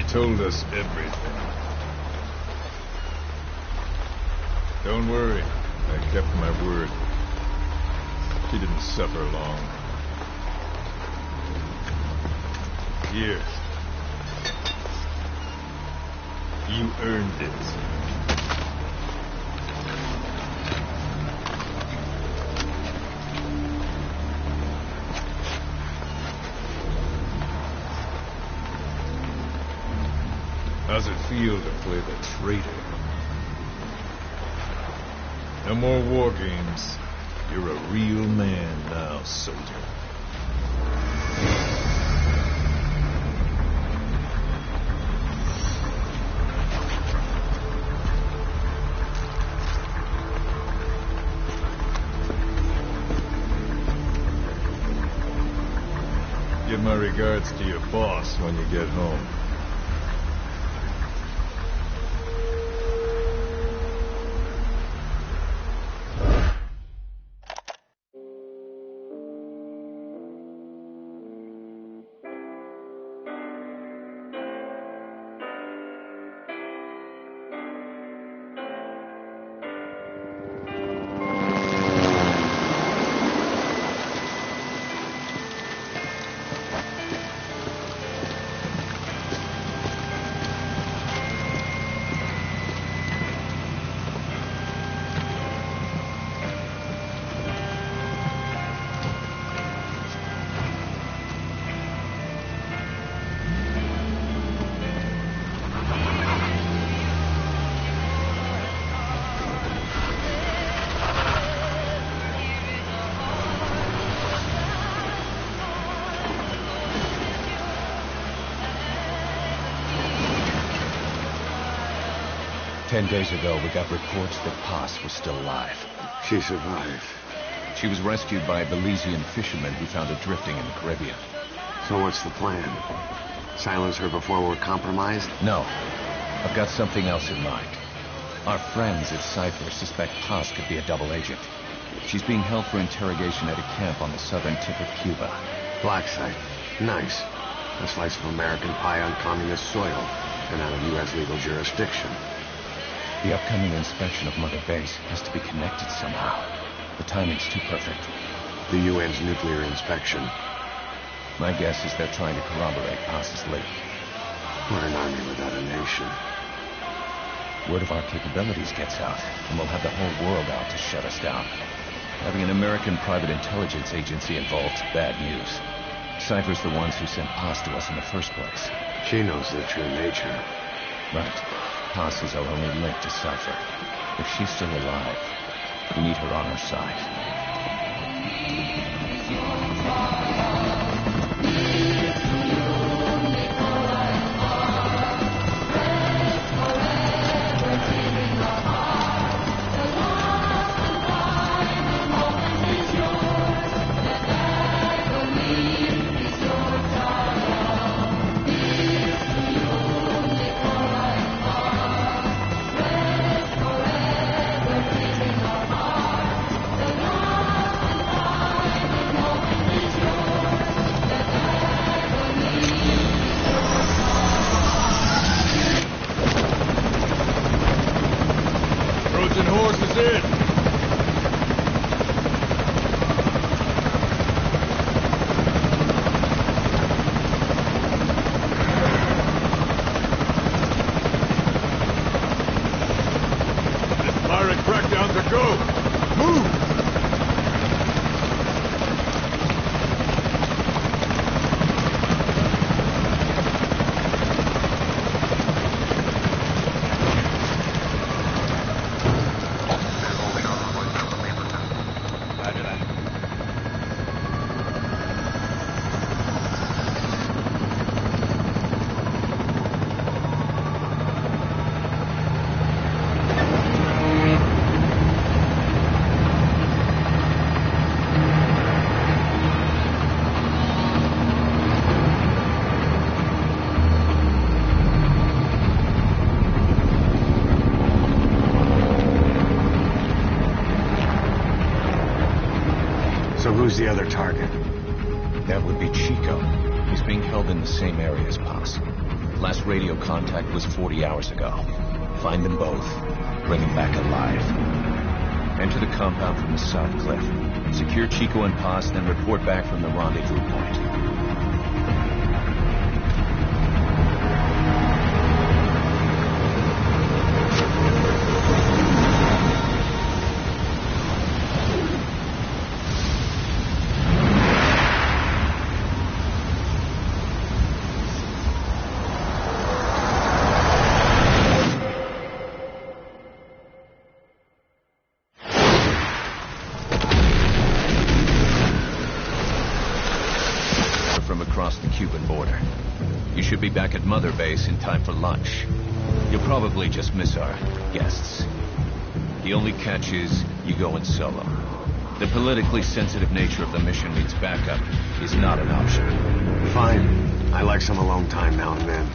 told us everything. Don't worry, I kept my word. She didn't suffer long. Here. You earned it. How's it feel to play the traitor? No more war games. You're a real man now, soldier. Give my regards to your boss when you get home. "10 days ago, we got reports that Paz was still alive. She survived. She was rescued by a Belizean fisherman who found her drifting in the Caribbean. So what's the plan? Silence her before we're compromised? No. I've got something else in mind. Our friends at Cypher suspect Paz could be a double agent. She's being held for interrogation at a camp on the southern tip of Cuba. Black site. Nice. A slice of American pie on communist soil, and out of U.S. legal jurisdiction. The upcoming inspection of Mother Base has to be connected somehow. The timing's too perfect. The UN's nuclear inspection. My guess is they're trying to corroborate Paz's leak. We're an army without a nation. Word of our capabilities gets out, and we'll have the whole world out to shut us down. Having an American private intelligence agency involved's bad news. Cypher's the ones who sent Paz to us in the first place. She knows their true nature. Right. Paz is our only link to Cypher. If she's still alive, we need her on our side. Who's the other target? That would be Chico. He's being held in the same area as Paz. Last radio contact was 40 hours ago. Find them both. Bring them back alive. Enter the compound from the south cliff. Secure Chico and Paz, then report back from the rendezvous point. Should be back at Mother Base in time for lunch. You'll probably just miss our guests. The only catch is you go in solo. The politically sensitive nature of the mission means backup is not an option. Fine. I like some alone time now and then.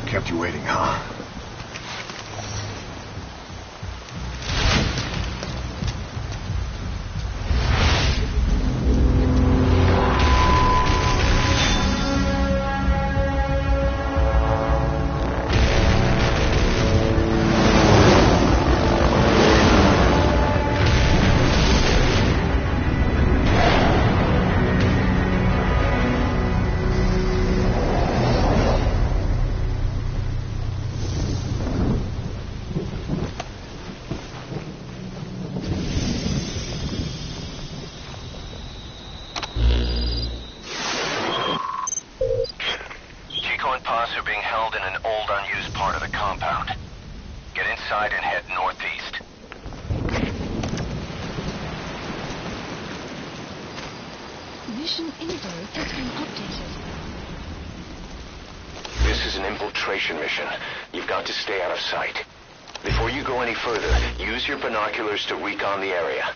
Kept you waiting, huh? Are being held in an old, unused part of the compound. Get inside and head northeast. Mission info has been updated. This is an infiltration mission. You've got to stay out of sight. Before you go any further, use your binoculars to recon the area.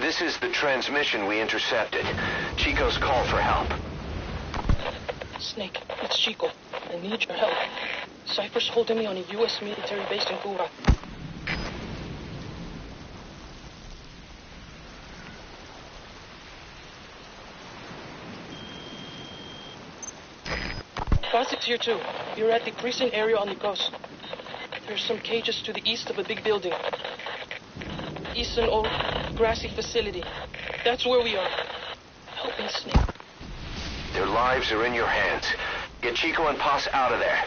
This is the transmission we intercepted. Chico's call for help. Snake, it's Chico. I need your help. Cypher's holding me on a U.S. military base in Cuba. Gossip's here too. You're at the precinct area on the coast. There's some cages to the east of a big building. East an old grassy facility. That's where we are. Help me, Snake. Their lives are in your hands. Get Chico and Paz out of there.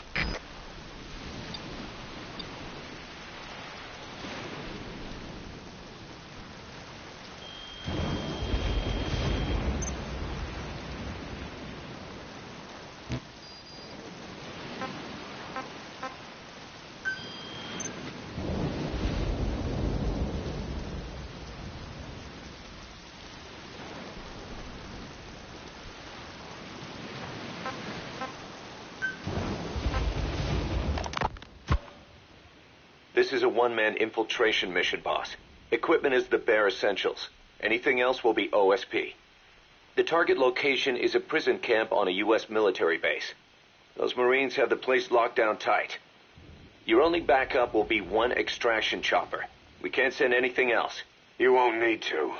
This is a one-man infiltration mission, boss. Equipment is the bare essentials. Anything else will be OSP. The target location is a prison camp on a U.S. military base. Those Marines have the place locked down tight. Your only backup will be one extraction chopper. We can't send anything else. You won't need to.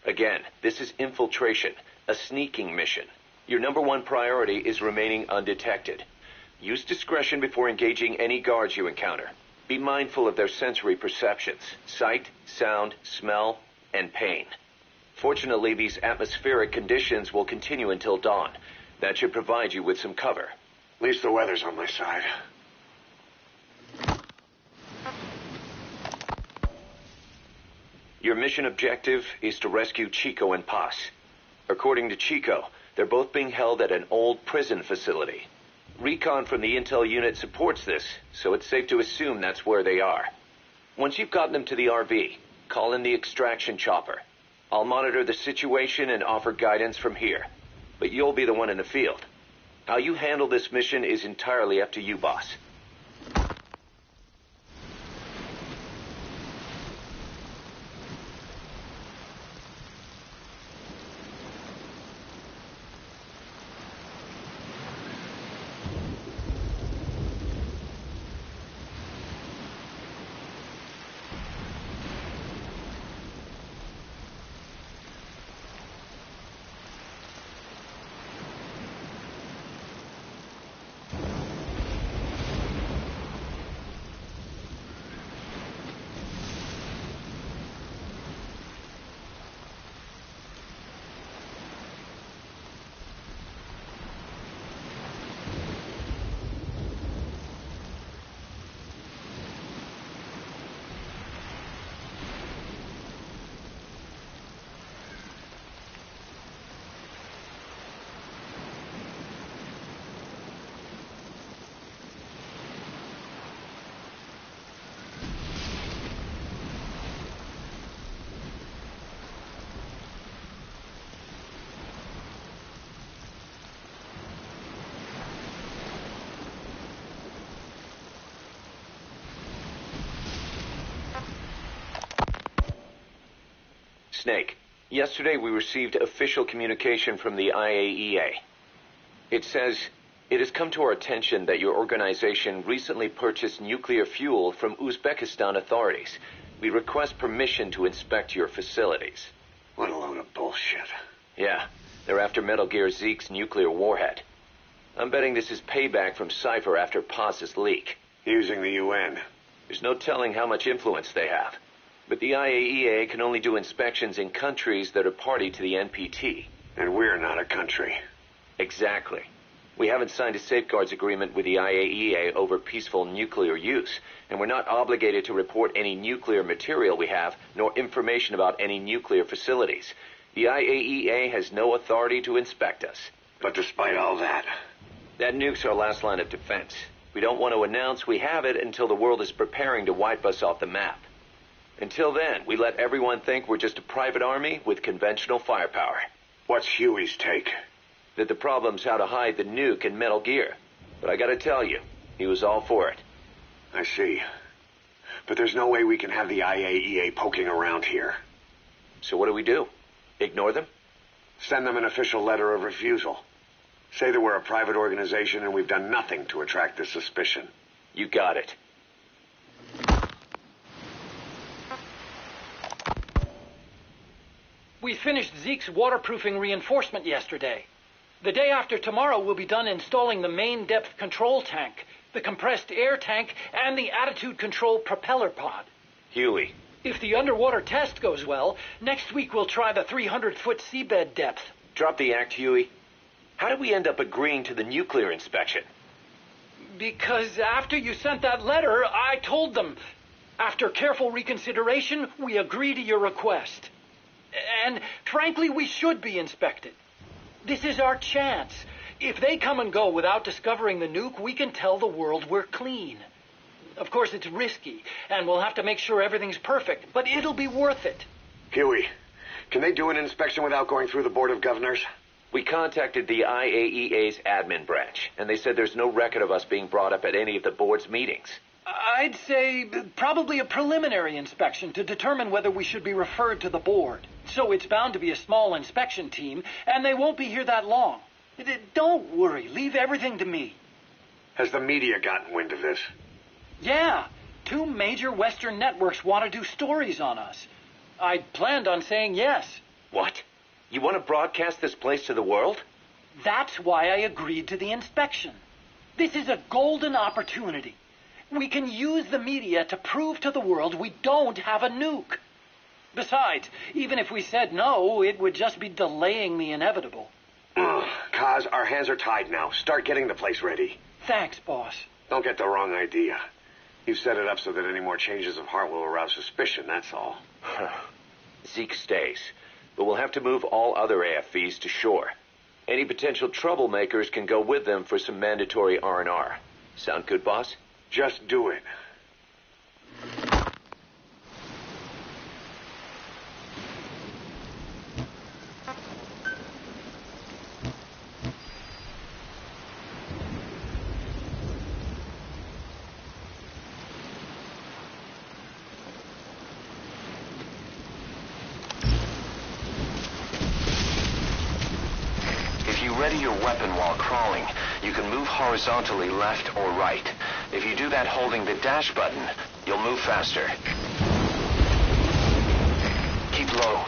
Again, this is infiltration, a sneaking mission. Your number one priority is remaining undetected. Use discretion before engaging any guards you encounter. Be mindful of their sensory perceptions: sight, sound, smell, and pain. Fortunately, these atmospheric conditions will continue until dawn. That should provide you with some cover. At least the weather's on my side. Your mission objective is to rescue Chico and Paz. According to Chico, they're both being held at an old prison facility. Recon from the intel unit supports this, so it's safe to assume that's where they are. Once you've gotten them to the RV, call in the extraction chopper. I'll monitor the situation and offer guidance from here, but you'll be the one in the field. How you handle this mission is entirely up to you, boss. Snake, yesterday we received official communication from the IAEA. It says, "It has come to our attention that your organization recently purchased nuclear fuel from Uzbekistan authorities. We request permission to inspect your facilities." What a load of bullshit. Yeah, they're after Metal Gear Zeke's nuclear warhead. I'm betting this is payback from Cypher after Paz's leak. Using the UN. There's no telling how much influence they have. But the IAEA can only do inspections in countries that are party to the NPT. And we're not a country. Exactly. We haven't signed a safeguards agreement with the IAEA over peaceful nuclear use, and we're not obligated to report any nuclear material we have, nor information about any nuclear facilities. The IAEA has no authority to inspect us. But despite all that... That nuke's our last line of defense. We don't want to announce we have it until the world is preparing to wipe us off the map. Until then, we let everyone think we're just a private army with conventional firepower. What's Huey's take? That the problem's how to hide the nuke in Metal Gear. But I gotta tell you, he was all for it. I see. But there's no way we can have the IAEA poking around here. So what do? Ignore them? Send them an official letter of refusal. Say that we're a private organization and we've done nothing to attract this suspicion. You got it. We finished Zeke's waterproofing reinforcement yesterday. The day after tomorrow, we'll be done installing the main depth control tank, the compressed air tank, and the attitude control propeller pod. Huey. If the underwater test goes well, next week we'll try the 300-foot seabed depth. Drop the act, Huey. How did we end up agreeing to the nuclear inspection? Because after you sent that letter, I told them. After careful reconsideration, we agree to your request. And frankly, we should be inspected. This is our chance. If they come and go without discovering the nuke, we can tell the world we're clean. Of course, it's risky, and we'll have to make sure everything's perfect, but it'll be worth it. Huey, can they do an inspection without going through the Board of Governors? We contacted the IAEA's admin branch, and they said there's no record of us being brought up at any of the board's meetings. I'd say probably a preliminary inspection to determine whether we should be referred to the board. So it's bound to be a small inspection team, and they won't be here that long. Don't worry. Leave everything to me. Has the media gotten wind of this? Yeah. 2 major Western networks want to do stories on us. I planned on saying yes. What? You want to broadcast this place to the world? That's why I agreed to the inspection. This is a golden opportunity. We can use the media to prove to the world we don't have a nuke. Besides, even if we said no, it would just be delaying the inevitable. Kaz, our hands are tied now. Start getting the place ready. Thanks, boss. Don't get the wrong idea. You've set it up so that any more changes of heart will arouse suspicion, that's all. Zeke stays, but we'll have to move all other AFVs to shore. Any potential troublemakers can go with them for some mandatory R&R. Sound good, boss? Just do it. Ready your weapon while crawling. You can move horizontally left or right. If you do that holding the dash button, you'll move faster. Keep low.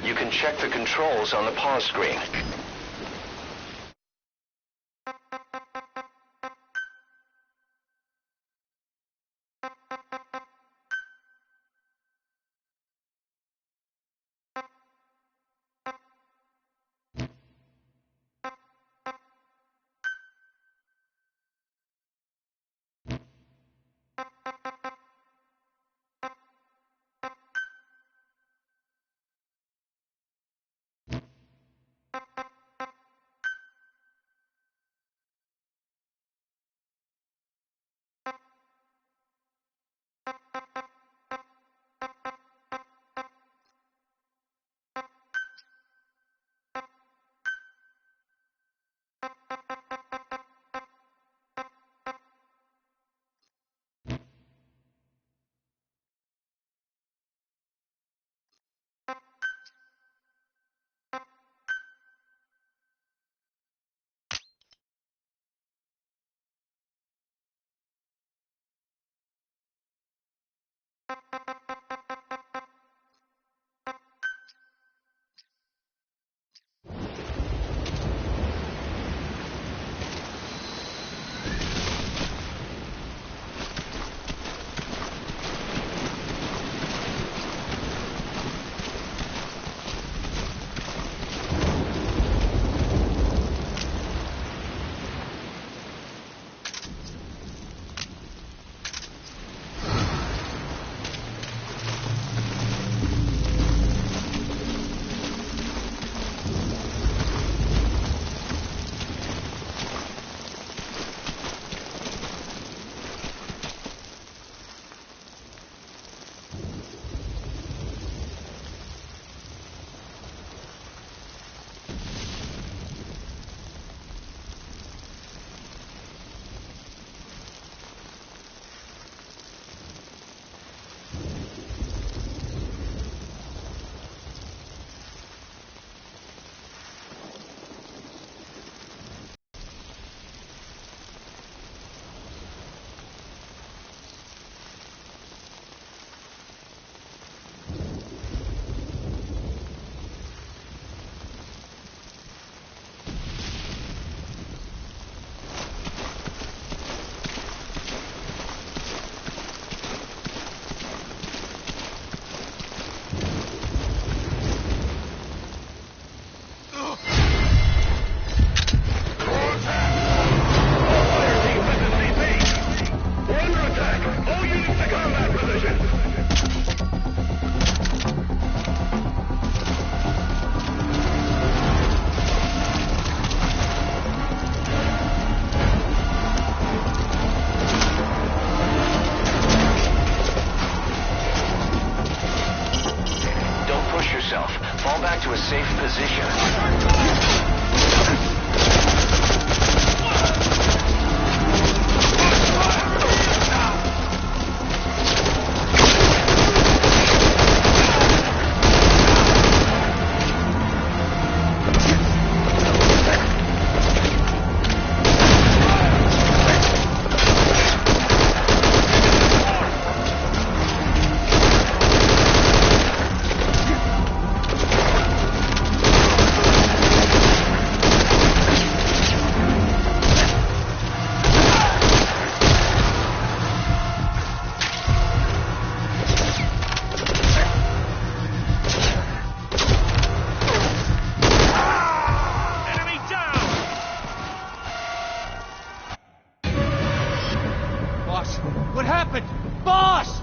You can check the controls on the pause screen. Fall back to a safe position. Boss! What happened? Boss!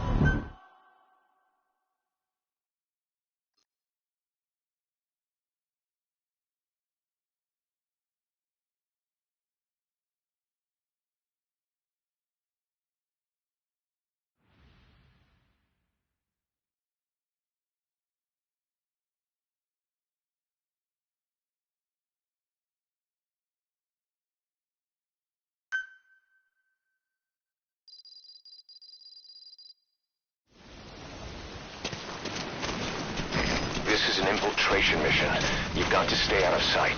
This is an infiltration mission. You've got to stay out of sight.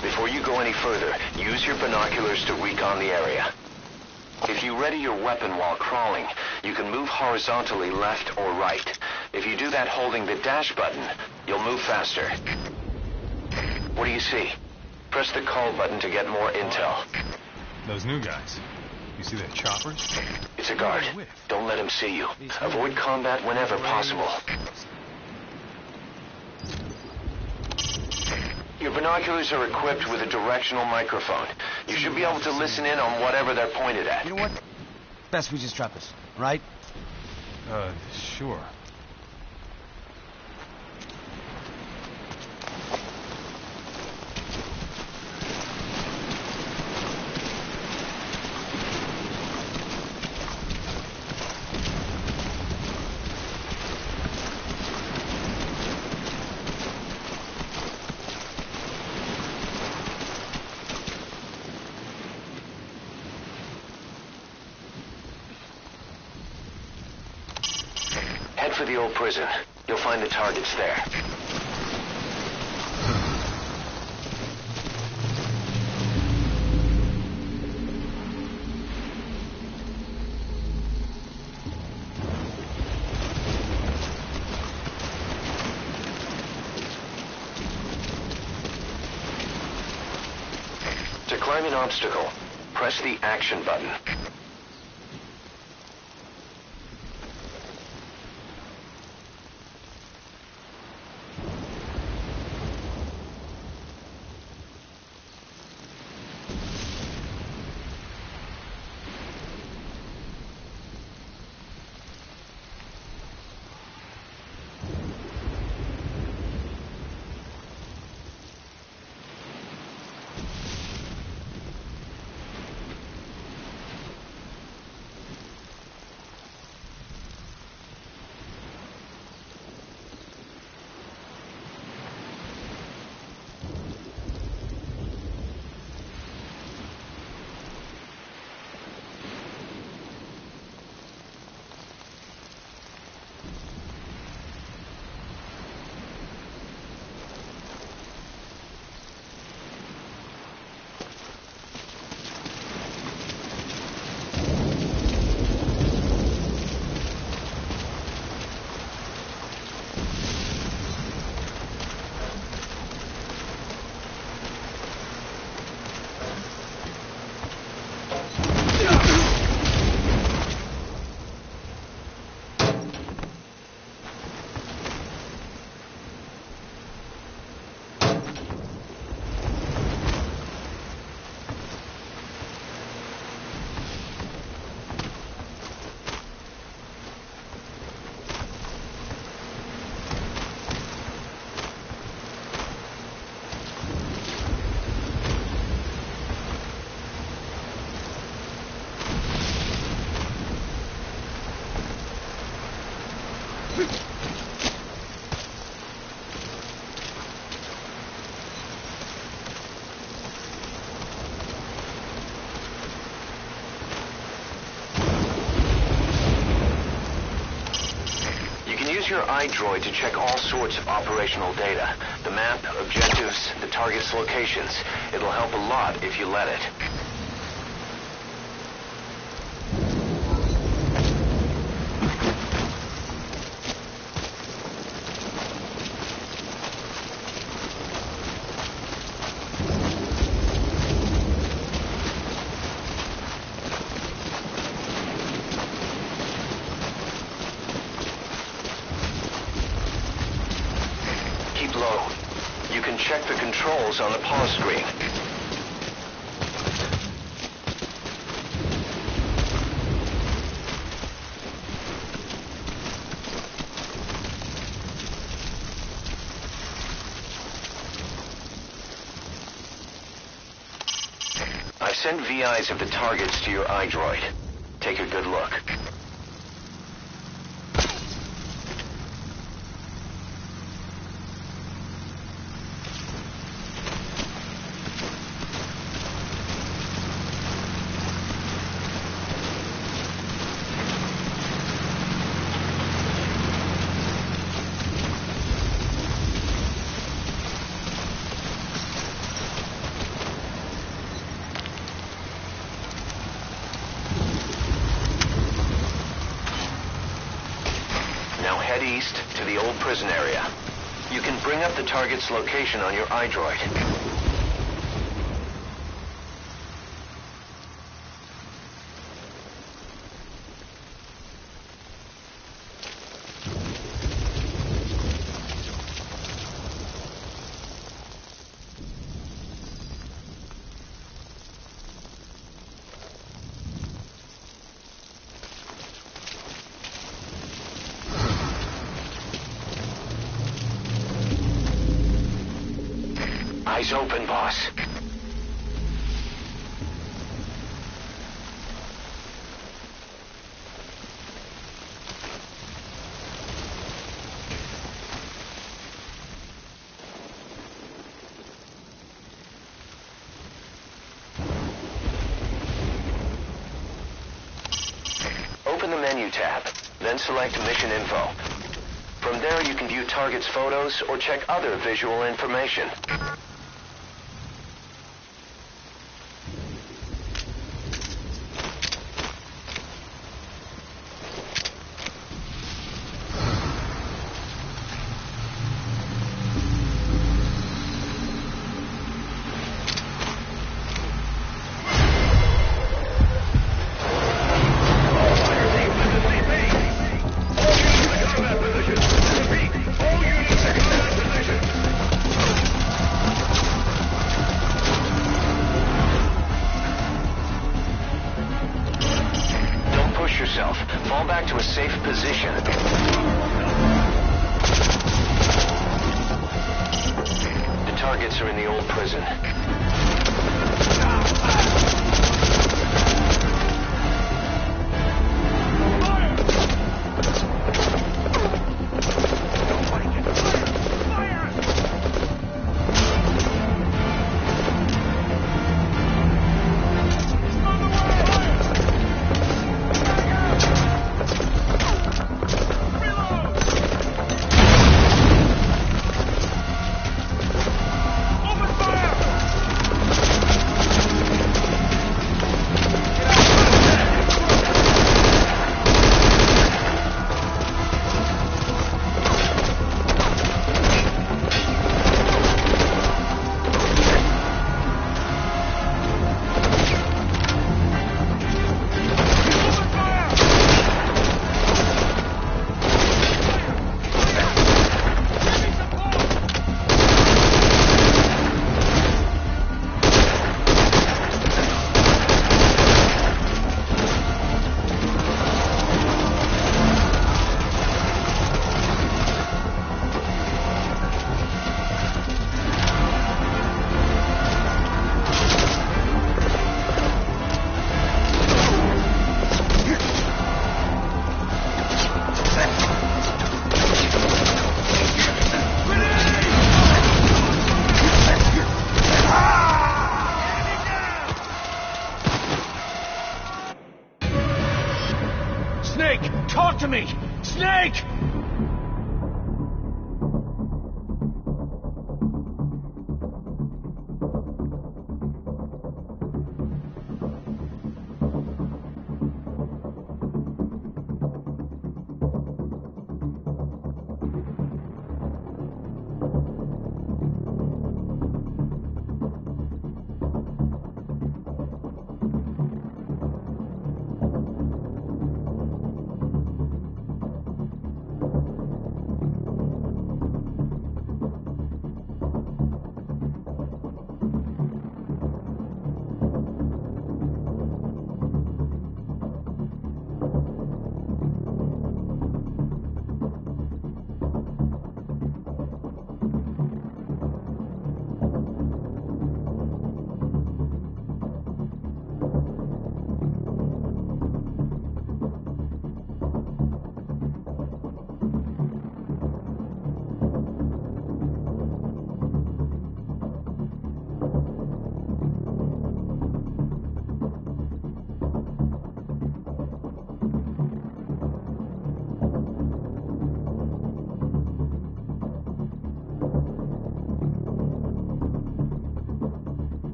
Before you go any further, use your binoculars to recon the area. If you ready your weapon while crawling, you can move horizontally left or right. If you do that holding the dash button, you'll move faster. What do you see? Press the call button to get more intel. Those new guys. You see their choppers? It's a guard. Don't let him see you. Avoid combat whenever possible. Your binoculars are equipped with a directional microphone. You should be able to listen in on whatever they're pointed at. You know what? Best we just drop this, right? Sure. Head for the old prison. You'll find the targets there. To climb an obstacle, press the action button. Your iDroid to check all sorts of operational data. The map, objectives, the target's locations. It'll help a lot if you let it. Low. You can check the controls on the pause screen. sent VIs of the targets to your iDroid. Take a good look. Head east to the old prison area. You can bring up the target's location on your iDroid. Eyes open, boss. Open the menu tab, then select Mission Info. From there, you can view targets' photos or check other visual information. Fall back to a safe position. The targets are in the old prison. Snake! Talk to me! Snake!